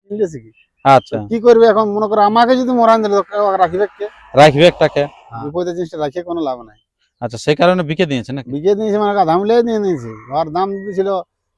কিনলেছি কি আচ্ছা কি করবে এখন মনে করো আমাকে যদি মরান দিলে রাখবে কে রাখবে একটাকে। বিপদের জিনিসটা রাখিয়ে কোনো লাভ নাই। আচ্ছা সেই কারণে বিকে দিয়েছে নাকি? বিকে দিয়েছে মানে দাম লিয়ে নিয়ে নিয়েছি আর দাম দিয়েছিল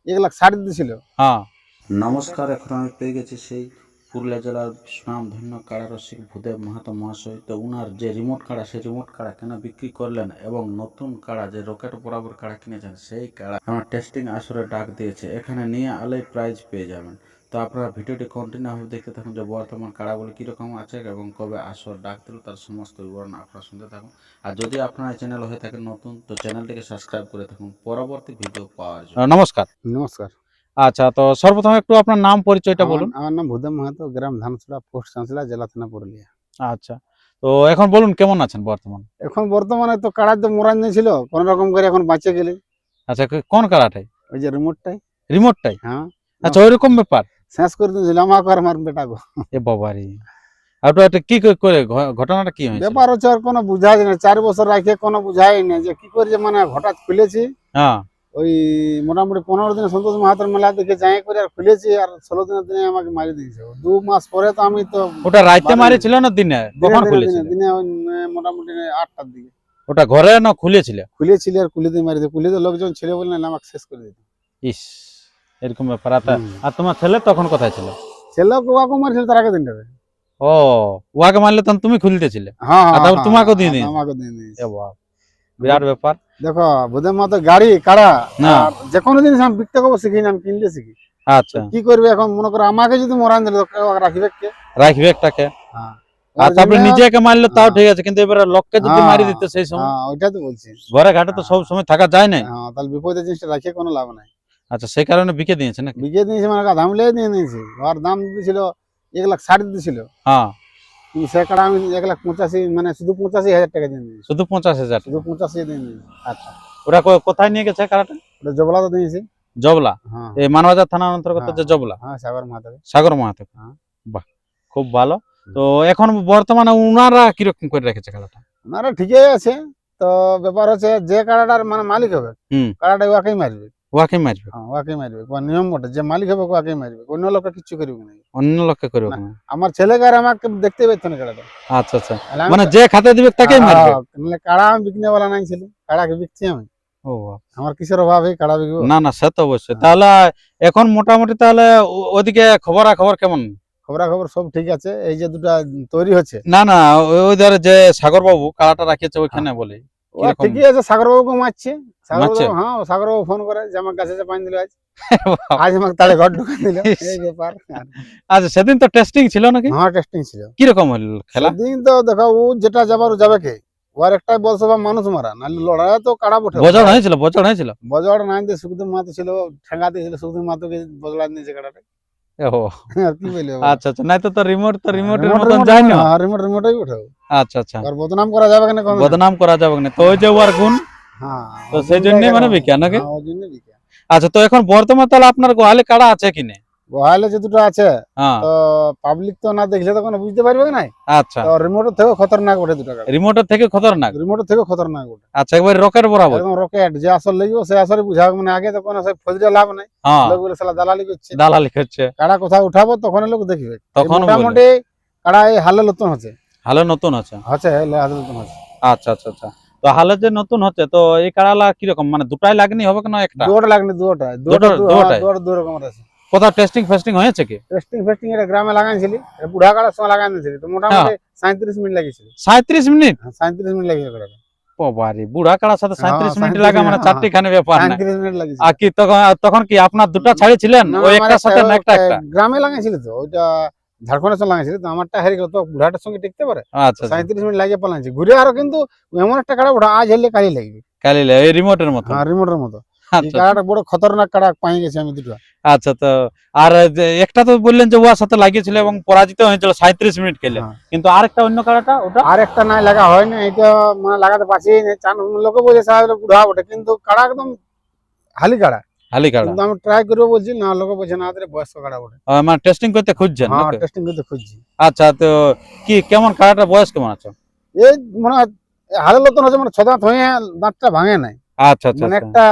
1,60,000 দিয়েছিল। হ্যাঁ নমস্কার, এখন আমি পেয়ে গেছি সেই পুরুলিয়া জেলার সুনামধন্য কাড়া রসিক ভূদেব মাহাতো মহাশয়। তো উনার যে রিমোট কাড়া, সেই রিমোট কাড়া কেন বিক্রি করলেন এবং নতুন কাড়া যে রকেট বরাবর কাড়া কিনেছেন সেই কাড়া আমার টেস্টিং আসরে ডাক দিয়েছে, এখানে নিয়ে আলেই প্রাইজ পেয়ে যাবেন। তো আপনারা ভিডিওটি কন্টিনিউ ভাবে দেখতে থাকুন যে বর্তমান কাড়াগুলো কীরকম আছে এবং কবে আসর ডাক দিল তার সমস্ত বিবরণ আপনারা শুনতে থাকুন। আর যদি আপনার এই চ্যানেল হয়ে থাকে নতুন, তো চ্যানেলটিকে সাবস্ক্রাইব করে থাকুন পরবর্তী ভিডিও পাওয়ার জন্য। নমস্কার। নমস্কার। আচ্ছা তো সর্বপ্রথম একটু আপনার নাম পরিচয়টা বলুন। আমার নাম ভূদেব মাহাতো, গ্রাম ধানছড়া, পোস্ট চাঁচলা, জেলা থানা পুরুলিয়া। আচ্ছা তো এখন বলুন কেমন আছেন বর্তমান? এখন বর্তমানে তো কাড়া তো মরান ছিল কোন রকম করে এখন বাঁচে গেলে। আচ্ছা কোন কাড়াটাই? ওই যে রিমোটটাই। রিমোটটাই? হ্যাঁ আচ্ছা ওইরকম ব্যাপার। শেষ করে দিয়েছিল আমাকে আর আমার বেটাকে। এ বাবারি, আপনার এটা কি করে ঘটনাটা কি হয়েছে? ব্যাপার হচ্ছে আর কোনো বুঝাই না, 4 বছর রাখে কোনো বুঝাই না যে কি করে যে মানে হঠাৎ খুলেছি। হ্যাঁ ওই মোটামুটি 15 দিনে সন্তোষ মাহাতোর মেলা দেখে যাই করে আর খুলেছি আর 16 দিনের দিনে আমাকে মারি দিয়েছে। 2 মাস পরে তো আমি তো ওটা রাইতে মারিছিল না দিনে? কখন খুলেছিল? দিনে ওই মোটামুটি 8টার দিকে ওটা ঘরে না খুলেছিল? খুলেছিল আর কুলিতে মারি দিয়ে কুলিতে লোকজন ছিল বলে না আমাকে শেষ করে দিত। ইস এরকম ব্যাপার। আর তোমার ছেলে তখন কোথায় ছিল? ছেলে ওকে মারছিল তার আগে দিনটাতে। ও ওয়াকে মারলে তখন তুমি খুলতেছিলে? হ্যাঁ আর তারপর তোমাকেও দিয়ে দিয়েছে? আমাকে দিয়ে দিয়েছে। এ বাবা বিরাট ব্যাপার। দেখো ভূদেব মাহাতো গাড়ি কাড়া না। আর যে কোনো জিনিস আমি বিকতে করবো শিখি না, আমি কিনলে শিখি। আচ্ছা কি করবে এখন মনে করো আমাকে যদি মরান দিলে রাখবে কে? রাখবে একটাকে। হ্যাঁ আর তারপরে নিজেকে মারলে তাও ঠিক আছে, কিন্তু এবারে লোককে যদি মারি দিতে সেই সময় হ্যাঁ ওইটা তো বলছি। ঘরে ঘাটে তো সব সময় থাকা যায় না। হ্যাঁ তাহলে বিপদের জিনিসটা রাখিয়ে কোনো লাভ নাই। আচ্ছা সেই কারণে বিকে দিয়েছে নাকি? বিকে দিয়েছে মানে দাম লিয়ে নিয়ে নিয়েছি আর দাম দিয়েছিল 1,60,000 দিয়েছিল। হ্যাঁ কিন্তু সে কাড়া আমি 1,85,000 মানে শুধু 85,000 টাকা দিয়ে নিয়েছি। শুধু 50,000? শুধু 85 দিয়ে নিয়েছি। আচ্ছা ওরা কোথায় নিয়ে গেছে কারাটা? ওটা জবলা তো দিয়েছি। জবলা? হ্যাঁ এই মানবাজার থানার অন্তর্গত যে জবলা? হ্যাঁ সাগর মাহাতো। সাগর মাহাতো? হ্যাঁ। বাহ খুব ভালো। তো এখন বর্তমানে উনারা কিরকম করে রেখেছে খেলাটা? ওনারা ঠিকই আছে। তো ব্যাপার হচ্ছে যে কাড়াটার মানে মালিক হবে কাড়াটা ওয়াকেই মারবে। ওয়াকে মারবে? হ্যাঁ ওয়াকেই মারবে, নিয়ম বটে যে মালিক হবে ওয়াকেই মারবে, অন্য লোককে কিচ্ছু করবে না। অন্য লোককে করবে না? আমার ছেলেকে আর আমাকে দেখতে পেত না কাড়াটা। আচ্ছা আচ্ছা মানে যে খাতে দিবে তাকেই মারবে? মানে কাড়া আমি বিকনে বলা নাই ছিল, কাড়াকে বিকছি আমি। ও আমার কিসের অভাব এই কাড়া বিকবো? না না সে তো অবশ্যই। তাহলে এখন মোটামুটি তাহলে ওদিকে খবরাখবর কেমন? খবরাখবর সব ঠিক আছে। এই যে দুটা তৈরি হচ্ছে। না না ওই ধরে যে সাগর বাবু কাড়াটা রাখিয়েছে ওইখানে বলি ও ঠিকই আছে, সাগর বাবুকে মারছে। হ্যাঁ সাগর বাবু ফোন করে যে আমার কাছে পানি দিল আজ। আজ আমাকে তাহলে ঘর ঢুকান দিল, এই ব্যাপার। আচ্ছা সেদিন তো টেস্টিং ছিল নাকি? হ্যাঁ টেস্টিং ছিল। কিরকম হল খেলা? সেদিন তো দেখো ও যেটা যাবার যাবে কে, ওর একটাই বলছে বা মানুষ মারা, নাহলে লড়াই তো কাড়া বটে। বজড় হয়েছিল? বজড় হয়েছিল? বজড় নাই দিয়ে সুখদেব মাহাতো ছিল, ঠেঙ্গা দিয়েছিল সুখদেব মাহাতোকে বজড়া নিয়েছে কাড়াটা। ও আর কি বলবো? আচ্ছা আচ্ছা নাই তো রিমোটের মতন যায় না। রিমোটই উঠাও। আচ্ছা আচ্ছা আর বদনাম করা যাবে না, বদনাম করা যাবে না তো ওই যে ওর গুণ। হ্যাঁ তো সেই জন্য মানে বিকা নাকি? হ্যাঁ ওই জন্য বিকা। আচ্ছা তো এখন বর্তমান তাহলে আপনার গোয়ালে কাড়া আছে কিনে? গোহালে যে দুটো আছে হ্যাঁ তো পাবলিক তো না দেখলে তো কোনো বুঝতে পারবে না। আচ্ছা তো রিমোটের থেকেও খতরনাক ওঠে দুটো কাড়া। রিমোটের থেকে খতরনাক? রিমোটের থেকেও খতরনাক ওঠে। আচ্ছা একবার রকেট বরাবর? একদম রকেট, যে আসর লাগবে সে আসরে বুঝাবে। মানে আগে তো কোনো সে ফজরে লাভ নাই, হ্যাঁ লোক বলে শালা দালালি করছে। দালালি করছে কাড়া কোথাও উঠাবো তখন লোক দেখবে। তখন মোটামুটি কাড়া এই হালে নতুন হচ্ছে। হালে নতুন আছে? হালে নতুন হচ্ছে। আচ্ছা আচ্ছা আচ্ছা তো হালে যে নতুন হচ্ছে তো এই কাড়ালা কিরকম মানে দুটাই লাগনি হবে কেন একটা? দুটো লাগনি, দুটোটাই দু রকমের আছে। কোথাও টেস্টিং ফেস্টিং হয়েছে কি? টেস্টিং এটা গ্রামে লাগাইছিলি, বুড়া কাড়ার সময় লাগাইছিলি তো মোটামুটি 37 মিনিট লাগিয়েছিল। 37 মিনিট? 37 মিনিট লাগিয়েছিল কাড়াটা। বাবারে বুড়া কাড়ার সাথে 37 মিনিট 37 লাগা মানে চারটি খানে ব্যাপার না। 37 মিনিট লাগিয়েছিল। আর কি তখন কি আপনার দুটো ছাড়ি ছিলেন ওই একটার সাথে না একটা? গ্রামে লাগাইছিল তো ওইটা ঝাড়খণ্ডের সঙ্গে লাগাইছিল তো আমারটা হেরে গেল, তো বুড়াটার সঙ্গে টিকতে পারে। আচ্ছা 37 মিনিট লাগিয়ে পালাইছে ঘুরে। আরো কিন্তু এমন একটা কাড়া ওঠা আজ হেললে কালি লাগবে। কালিলে এই রিমোটের মতো? হ্যাঁ রিমোটের মতো। এই আচ্ছা কাড়াটা বড় খতরনাক কাড়া পাই গেছে আমি দুটো। আচ্ছা তো আর একটা তো বললেন যে ওর সাথে লাগিয়েছিল এবং পরাজিত হয়েছিল 37 মিনিট খেলে, কিন্তু আরেকটা অন্য কাড়াটা ওটা? আর একটা নাই লাগা হয় না, এটা মানে লাগাতে পারছি না। চান লোকে বলছে সাহেব বুড়া ওঠে, কিন্তু কাড়া একদম হালি কাড়া। হালি কাড়া? কিন্তু আমি ট্রাই করবো বলছি না, লোকে বলছে না বয়স্ক কাড়া ওঠে। মানে টেস্টিং করতে খুঁজছেন? হ্যাঁ টেস্টিং করতে খুঁজছি। আচ্ছা তো কি কেমন কাড়াটার বয়স কেমন আছে? এই মনে হয় হালের নতুন হচ্ছে, মানে 6 দাঁত হয়ে দাঁতটা ভাঙে নাই। আচ্ছা আচ্ছা মানে একটা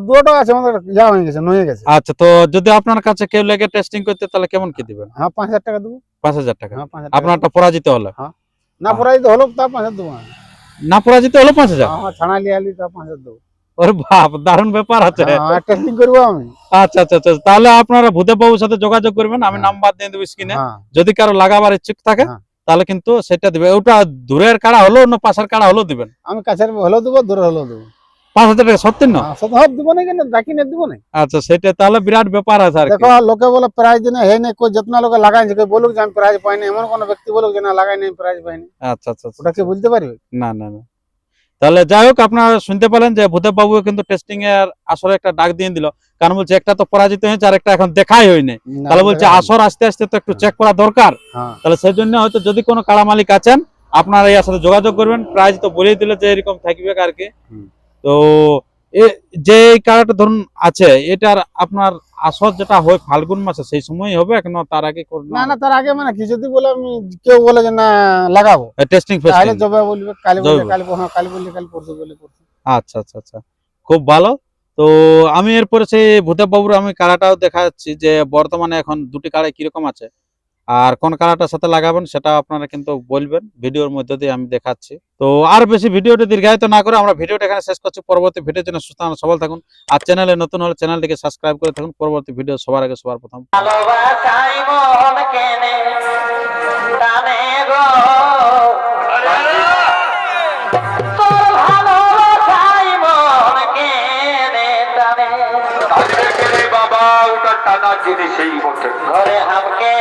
দুটো আছে আমাদের যা হয়ে গেছে নয়ে গেছে। আচ্ছা, তো যদি আপনার কাছে কেউ লেগে টেস্টিং করতে তাহলে কেমন কি দিবেন? হ্যাঁ 5,000 টাকা দেবো। 5,000 টাকা। হ্যাঁ 5,000 আপনারটা পরাজিত হলে? না পরাজিত হলো তা 5,000 দেবো। না পরাজিত হলো 5,000? হ্যাঁ ছানা লিয়ালি তা 5,000 দেবো। ওরে বাপ, দারুণ ব্যাপার আছে। হ্যাঁ টেস্টিং করবো আমি। আচ্ছা আচ্ছা আচ্ছা, তাহলে আপনারা ভূদেব বাবুর সাথে যোগাযোগ করবেন, আমি নাম্বার দিয়ে দেবো স্ক্রিনে। হ্যাঁ যদি কারো লাগাবার ইচ্ছুক থাকে হ্যাঁ। তাহলে কিন্তু সেটা দিবে। ওটা দূরের কাড়া হলো না পাশের কাড়া হলো দিবেন? আমি কাছের হলেও দেবো দূরে হলেও দেবো। 5,000 টাকা সত্যি না? সব দেবো না কেন বাকি না দেবো না। আচ্ছা, সেটা তাহলে বিরাট ব্যাপার আছে আর কি। দেখো লোকে বলে প্রাইজ দিনে হে নাই, কই যতনা লোকে লাগাইছে কেউ বলুক যে আমি প্রাইজ পাইনি, এমন কোন ব্যক্তি বলুক যে না লাগাই নাই প্রাইজ পাইনি। আচ্ছা আচ্ছা আচ্ছা। ওটা কি বলতে পারবে? না না না। তাহলে যাই হোক, আপনারা শুনতে পেলেন যে ভূদেব বাবু কিন্তু টেস্টিং এর আসরে একটা ডাক দিয়ে দিল। কারণ বলছে একটা তো পরাজিত হয়েছে আর একটা এখন দেখাই হয়নি। না, তাহলে বলছে আসর আস্তে আস্তে তো একটু চেক করা দরকার। হ্যাঁ তাহলে সেই জন্য হয়তো যদি কোনো কাড়া মালিক আছেন আপনারা এর সাথে যোগাযোগ করবেন। প্রাইজ তো বলেই দিলে যে এরকম থাকবে আর কি। হুম। তো যে কাড়াটা ধরুন আছে, এটার আপনার আসর যেটা হয় ফাল্গুন মাসে সেই সময় হবে কেন তার আগে না না তার আগে মানে কি যদি বলে আমি কেউ বলে যে না লাগাবো টেস্টিং তাহলে ফেস্টিং? জবে বলবে, কালি বললে জবে। কালি, হ্যাঁ কালি বললে কালি, পরশু বললে পরশু। আচ্ছা আচ্ছা আচ্ছা, খুব ভালো। তো আমি এরপরে সেই ভূদেব বাবুর আমি কাড়াটাও দেখাচ্ছি যে বর্তমানে এখন দুটি কাড়াই কিরকম আছে আর কোন কাড়াটার সাথে লাগাবেন সেটা আপনারা কিন্তু বলবেন ভিডিওর মধ্যে দিয়ে আমি দেখাচ্ছি। তো আর বেশি ভিডিওটি দীর্ঘায়িত না করে আমরা ভিডিওটা এখানে শেষ করছি। পরবর্তী ভিডিওর জন্য সুস্থ থাকুন, সবল থাকুন। আর চ্যানেলে নতুন হলে চ্যানেলটিকে সাবস্ক্রাইব করে থাকুন। পরবর্তী ভিডিও সবার আগে সবার প্রথম। ভালোবাসাই মন কেনে টানে গো, তোর ভালোবাসাই মন কেনে টানে। বাবা ওটা টানা জিনিসই বটে। ঘরে হামকে